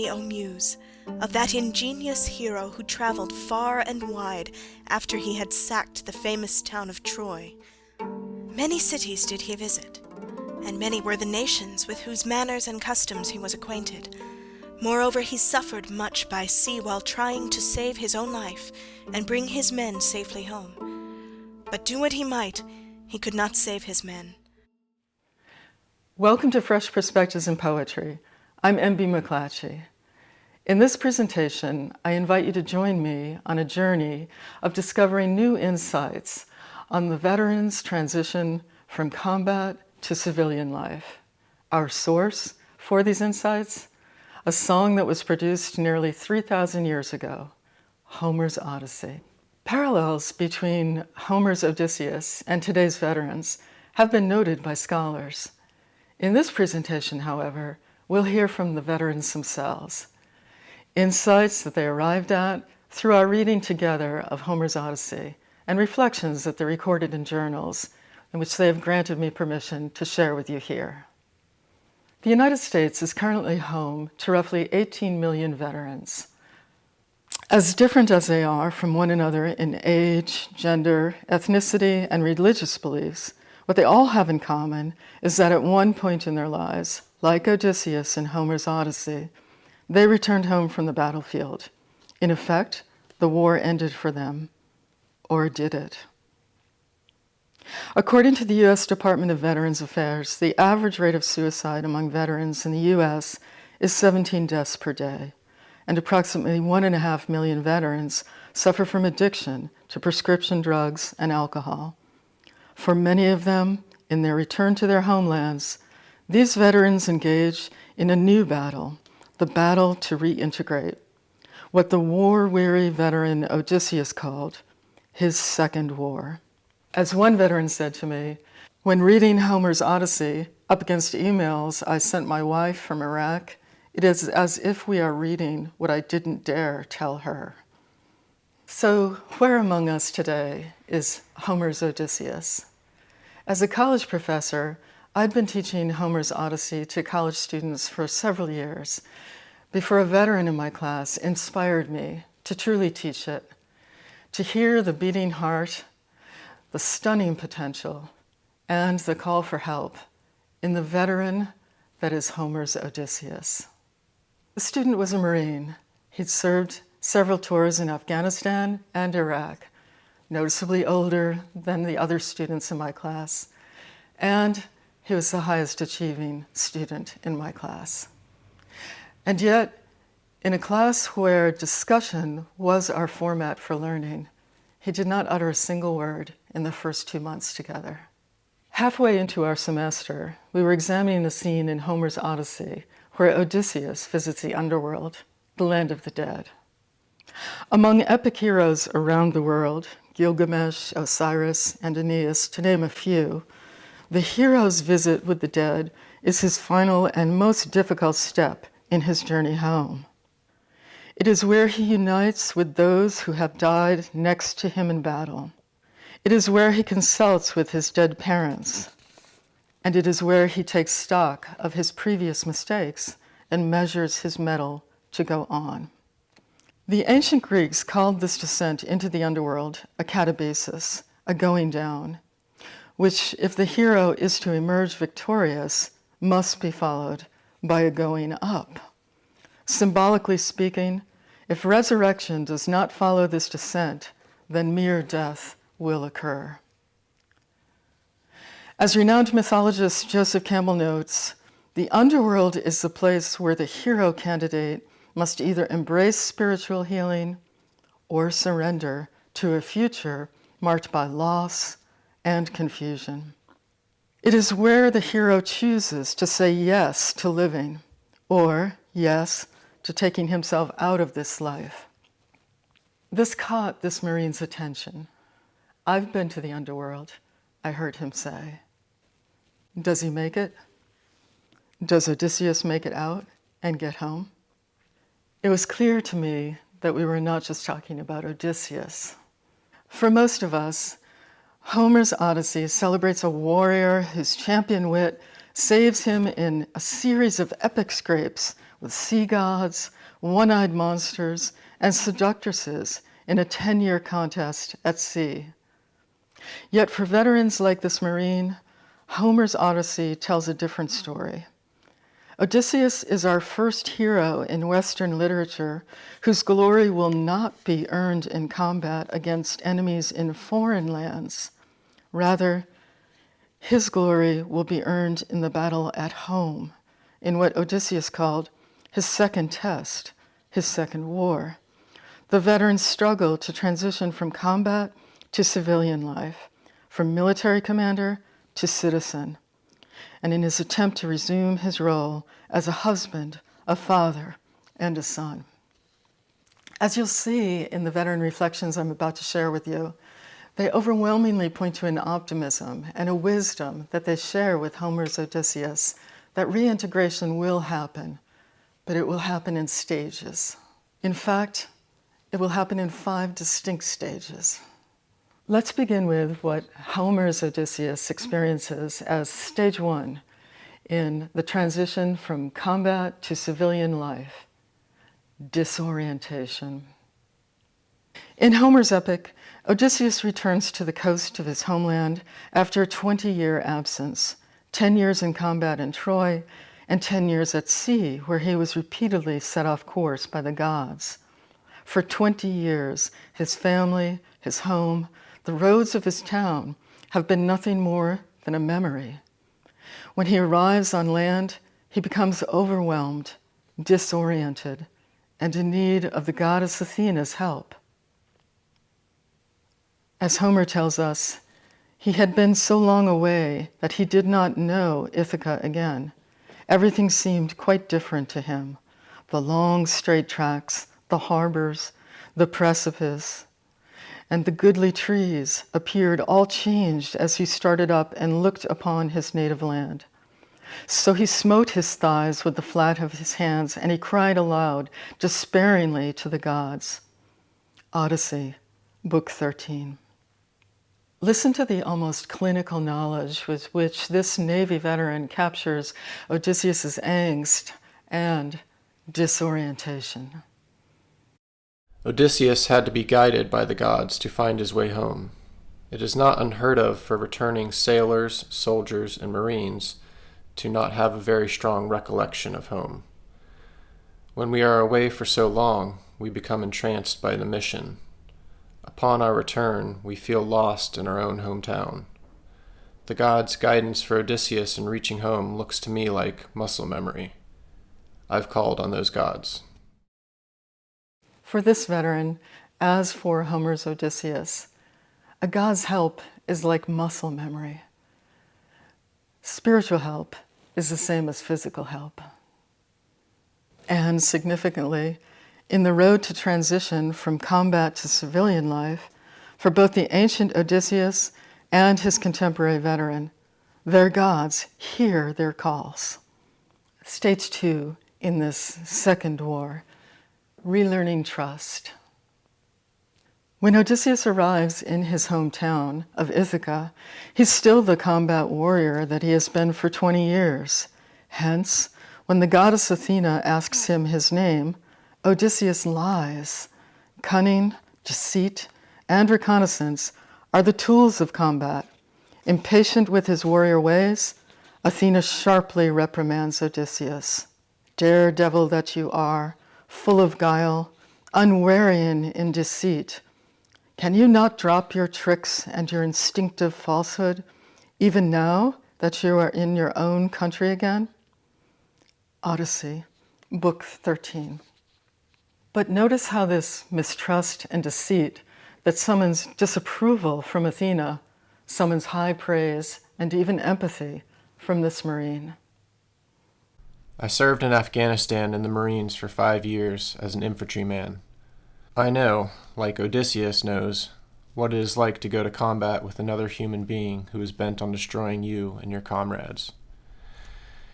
me, O Muse, of that ingenious hero who travelled far and wide after he had sacked the famous town of Troy. Many cities did he visit, and many were the nations with whose manners and customs he was acquainted. Moreover, he suffered much by sea while trying to save his own life and bring his men safely home. But do what he might, he could not save his men. Welcome to Fresh Perspectives in Poetry. I'm M.B. McClatchy. In this presentation, I invite you to join me on a journey of discovering new insights on the veterans' transition from combat to civilian life. Our source for these insights, a song that was produced nearly 3,000 years ago, Homer's Odyssey. Parallels between Homer's Odysseus and today's veterans have been noted by scholars. In this presentation, however, we'll hear from the veterans themselves, insights that they arrived at through our reading together of Homer's Odyssey and reflections that they recorded in journals in which they have granted me permission to share with you here. The United States is currently home to roughly 18 million veterans. As different as they are from one another in age, gender, ethnicity, and religious beliefs, what they all have in common is that at one point in their lives, like Odysseus in Homer's Odyssey, they returned home from the battlefield. In effect, the war ended for them. Or did it? According to the U.S. Department of Veterans Affairs, the average rate of suicide among veterans in the U.S. is 17 deaths per day, and approximately 1.5 million veterans suffer from addiction to prescription drugs and alcohol. For many of them, in their return to their homelands, these veterans engage in a new battle, the battle to reintegrate, what the war-weary veteran Odysseus called his second war. As one veteran said to me, when reading Homer's Odyssey up against emails I sent my wife from Iraq, it is as if we are reading what I didn't dare tell her. So where among us today is Homer's Odysseus? As a college professor, I'd been teaching Homer's Odyssey to college students for several years before a veteran in my class inspired me to truly teach it, to hear the beating heart, the stunning potential, and the call for help in the veteran that is Homer's Odysseus. The student was a Marine. He'd served several tours in Afghanistan and Iraq, noticeably older than the other students in my class, and he was the highest achieving student in my class. And yet, in a class where discussion was our format for learning, he did not utter a single word in the first 2 months together. Halfway into our semester, we were examining a scene in Homer's Odyssey where Odysseus visits the underworld, the land of the dead. Among epic heroes around the world, Gilgamesh, Osiris, and Aeneas, to name a few, the hero's visit with the dead is his final and most difficult step in his journey home. It is where he unites with those who have died next to him in battle. It is where he consults with his dead parents. And it is where he takes stock of his previous mistakes and measures his mettle to go on. The ancient Greeks called this descent into the underworld a katabasis, a going down, which, if the hero is to emerge victorious, must be followed by a going up. Symbolically speaking, if resurrection does not follow this descent, then mere death will occur. As renowned mythologist Joseph Campbell notes, the underworld is the place where the hero candidate must either embrace spiritual healing or surrender to a future marked by loss and confusion. It is where the hero chooses to say yes to living or yes to taking himself out of this life. This caught this Marine's attention. "I've been to the underworld," I heard him say. Does he make it? Does Odysseus make it out and get home? It was clear to me that we were not just talking about Odysseus. For most of us, Homer's Odyssey celebrates a warrior whose champion wit saves him in a series of epic scrapes with sea gods, one-eyed monsters, and seductresses in a 10-year contest at sea. Yet for veterans like this Marine, Homer's Odyssey tells a different story. Odysseus is our first hero in Western literature whose glory will not be earned in combat against enemies in foreign lands. Rather, his glory will be earned in the battle at home, in what Odysseus called his second test, his second war. The veteran's struggle to transition from combat to civilian life, from military commander to citizen, and in his attempt to resume his role as a husband, a father, and a son. As you'll see in the veteran reflections I'm about to share with you, they overwhelmingly point to an optimism and a wisdom that they share with Homer's Odysseus, that reintegration will happen, but it will happen in stages. In fact, it will happen in 5 distinct stages. Let's begin with what Homer's Odysseus experiences as stage 1 in the transition from combat to civilian life: disorientation. In Homer's epic, Odysseus returns to the coast of his homeland after a 20-year absence, 10 years in combat in Troy, and 10 years at sea, where he was repeatedly set off course by the gods. For 20 years, his family, his home, the roads of his town have been nothing more than a memory. When he arrives on land, he becomes overwhelmed, disoriented, and in need of the goddess Athena's help. As Homer tells us, he had been so long away that he did not know Ithaca again. Everything seemed quite different to him. The long straight tracks, the harbors, the precipice, and the goodly trees appeared all changed as he started up and looked upon his native land. So he smote his thighs with the flat of his hands, and he cried aloud, despairingly, to the gods. Odyssey, Book 13. Listen to the almost clinical knowledge with which this Navy veteran captures Odysseus's angst and disorientation. Odysseus had to be guided by the gods to find his way home. It is not unheard of for returning sailors, soldiers, and marines to not have a very strong recollection of home. When we are away for so long, we become entranced by the mission. Upon our return, we feel lost in our own hometown. The gods' guidance for Odysseus in reaching home looks to me like muscle memory. I've called on those gods. For this veteran, as for Homer's Odysseus, a god's help is like muscle memory. Spiritual help is the same as physical help. And significantly, in the road to transition from combat to civilian life, for both the ancient Odysseus and his contemporary veteran, their gods hear their calls. Stage 2 in this second war: relearning trust. When Odysseus arrives in his hometown of Ithaca, he's still the combat warrior that he has been for 20 years. Hence, when the goddess Athena asks him his name, Odysseus lies. Cunning, deceit, and reconnaissance are the tools of combat. Impatient with his warrior ways, Athena sharply reprimands Odysseus. Daredevil that you are, full of guile, unwearying in deceit, can you not drop your tricks and your instinctive falsehood, even now that you are in your own country again? Odyssey, Book 13. But notice how this mistrust and deceit that summons disapproval from Athena summons high praise and even empathy from this Marine. I served in Afghanistan in the Marines for 5 years as an infantryman. I know, like Odysseus knows, what it is like to go to combat with another human being who is bent on destroying you and your comrades.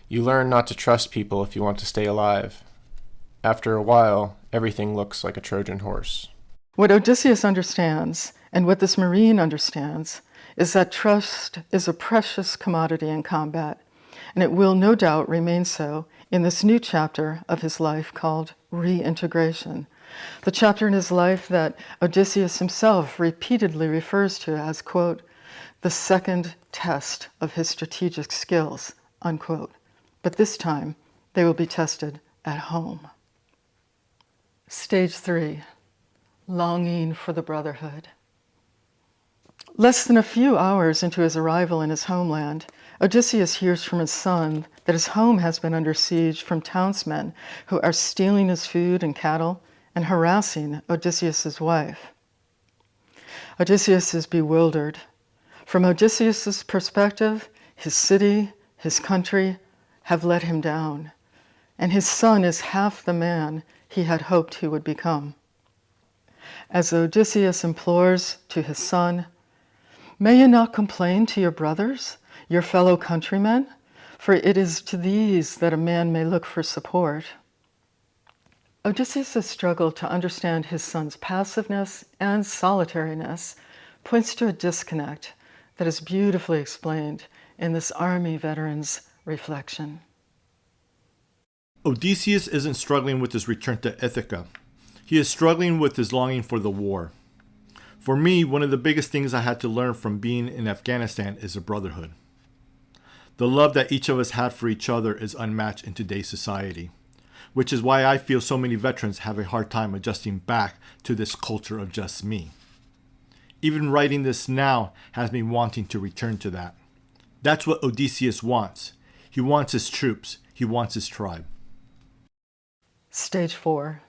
You learn not to trust people if you want to stay alive. After a while, everything looks like a Trojan horse. What Odysseus understands, and what this Marine understands, is that trust is a precious commodity in combat, and it will no doubt remain so in this new chapter of his life called reintegration. The chapter in his life that Odysseus himself repeatedly refers to as, quote, the second test of his strategic skills, unquote. But this time, they will be tested at home. Stage 3, longing for the brotherhood. Less than a few hours into his arrival in his homeland, Odysseus hears from his son that his home has been under siege from townsmen who are stealing his food and cattle and harassing Odysseus' wife. Odysseus is bewildered. From Odysseus' perspective, his city, his country have let him down, and his son is half the man he had hoped he would become. As Odysseus implores to his son, "May you not complain to your brothers, your fellow countrymen, for it is to these that a man may look for support." Odysseus' struggle to understand his son's passiveness and solitariness points to a disconnect that is beautifully explained in this army veteran's reflection. Odysseus isn't struggling with his return to Ithaca. He is struggling with his longing for the war. For me, one of the biggest things I had to learn from being in Afghanistan is a brotherhood. The love that each of us had for each other is unmatched in today's society, which is why I feel so many veterans have a hard time adjusting back to this culture of just me. Even writing this now has me wanting to return to that. That's what Odysseus wants. He wants his troops. He wants his tribe. Stage 4.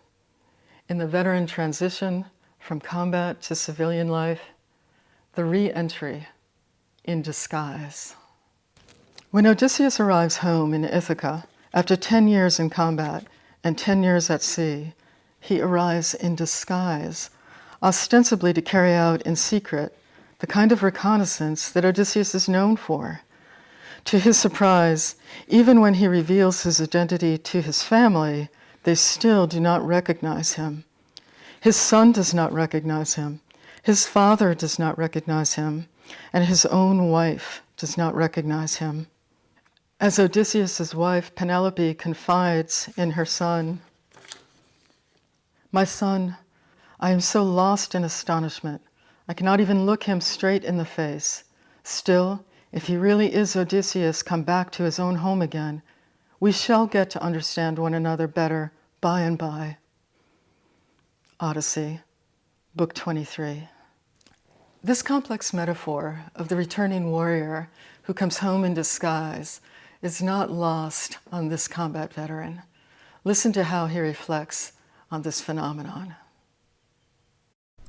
In the veteran transition from combat to civilian life, the re-entry in disguise. When Odysseus arrives home in Ithaca, after 10 years in combat and 10 years at sea, he arrives in disguise, ostensibly to carry out in secret the kind of reconnaissance that Odysseus is known for. To his surprise, even when he reveals his identity to his family, they still do not recognize him. His son does not recognize him. His father does not recognize him, and his own wife does not recognize him. As Odysseus' wife Penelope confides in her son, "My son, I am so lost in astonishment. I cannot even look him straight in the face. Still, if he really is Odysseus come back to his own home again, we shall get to understand one another better by and by." Odyssey, Book 23. This complex metaphor of the returning warrior who comes home in disguise is not lost on this combat veteran. Listen to how he reflects on this phenomenon.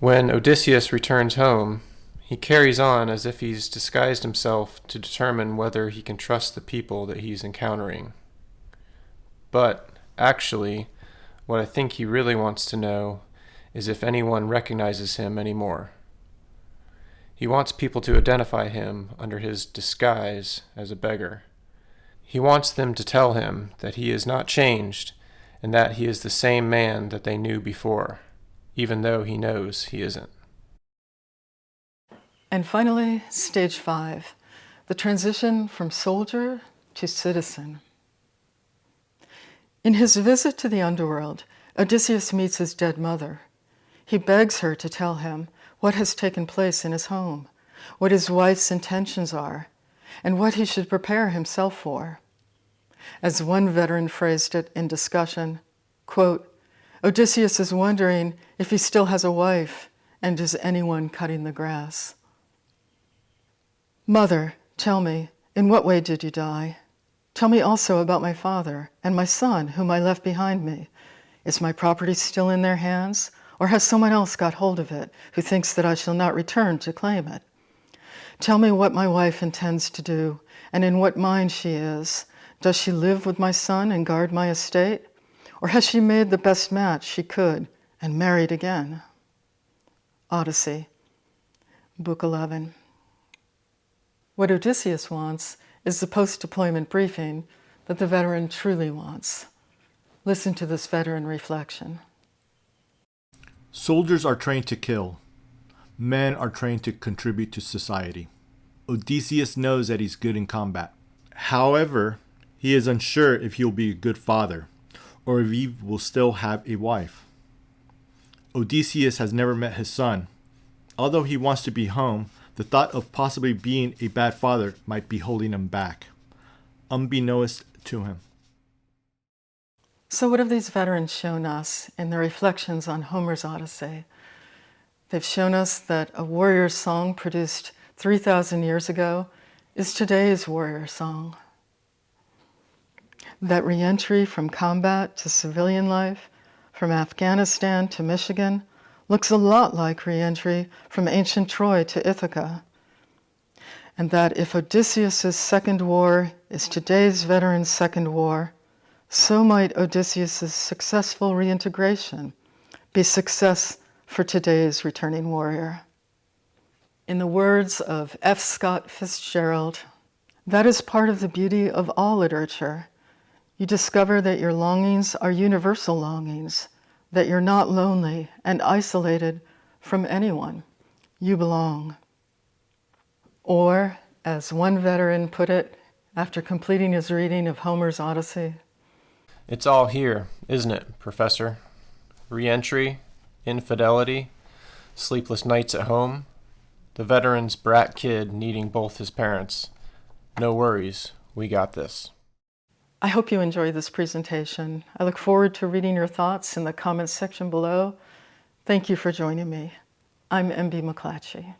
When Odysseus returns home, he carries on as if he's disguised himself to determine whether he can trust the people that he's encountering. But, actually, what I think he really wants to know is if anyone recognizes him anymore. He wants people to identify him under his disguise as a beggar. He wants them to tell him that he is not changed and that he is the same man that they knew before, even though he knows he isn't. And finally, stage 5, the transition from soldier to citizen. In his visit to the underworld, Odysseus meets his dead mother. He begs her to tell him what has taken place in his home, what his wife's intentions are, and what he should prepare himself for. As one veteran phrased it in discussion, quote, "Odysseus is wondering if he still has a wife and is anyone cutting the grass." "Mother, tell me, in what way did you die? Tell me also about my father and my son whom I left behind me. Is my property still in their hands, or has someone else got hold of it who thinks that I shall not return to claim it? Tell me what my wife intends to do and in what mind she is. Does she live with my son and guard my estate? Or has she made the best match she could and married again?" Odyssey, Book 11. What Odysseus wants is the post-deployment briefing that the veteran truly wants. Listen to this veteran reflection. Soldiers are trained to kill. Men are trained to contribute to society. Odysseus knows that he's good in combat. However, he is unsure if he'll be a good father or if he will still have a wife. Odysseus has never met his son. Although he wants to be home, the thought of possibly being a bad father might be holding him back, unbeknownst to him. So what have these veterans shown us in their reflections on Homer's Odyssey? They've shown us that a warrior song produced 3,000 years ago is today's warrior song. That re-entry from combat to civilian life, from Afghanistan to Michigan, looks a lot like re-entry from ancient Troy to Ithaca. And that if Odysseus' second war is today's veterans' second war, so might Odysseus' successful reintegration be success for today's returning warrior. In the words of F. Scott Fitzgerald, that is part of the beauty of all literature. You discover that your longings are universal longings, that you're not lonely and isolated from anyone. You belong. Or, as one veteran put it after completing his reading of Homer's Odyssey, It's all here, isn't it, Professor? Re-entry, infidelity, sleepless nights at home, the veteran's brat kid needing both his parents. No worries, we got this. I hope you enjoyed this presentation. I look forward to reading your thoughts in the comments section below. Thank you for joining me. I'm MB McClatchy.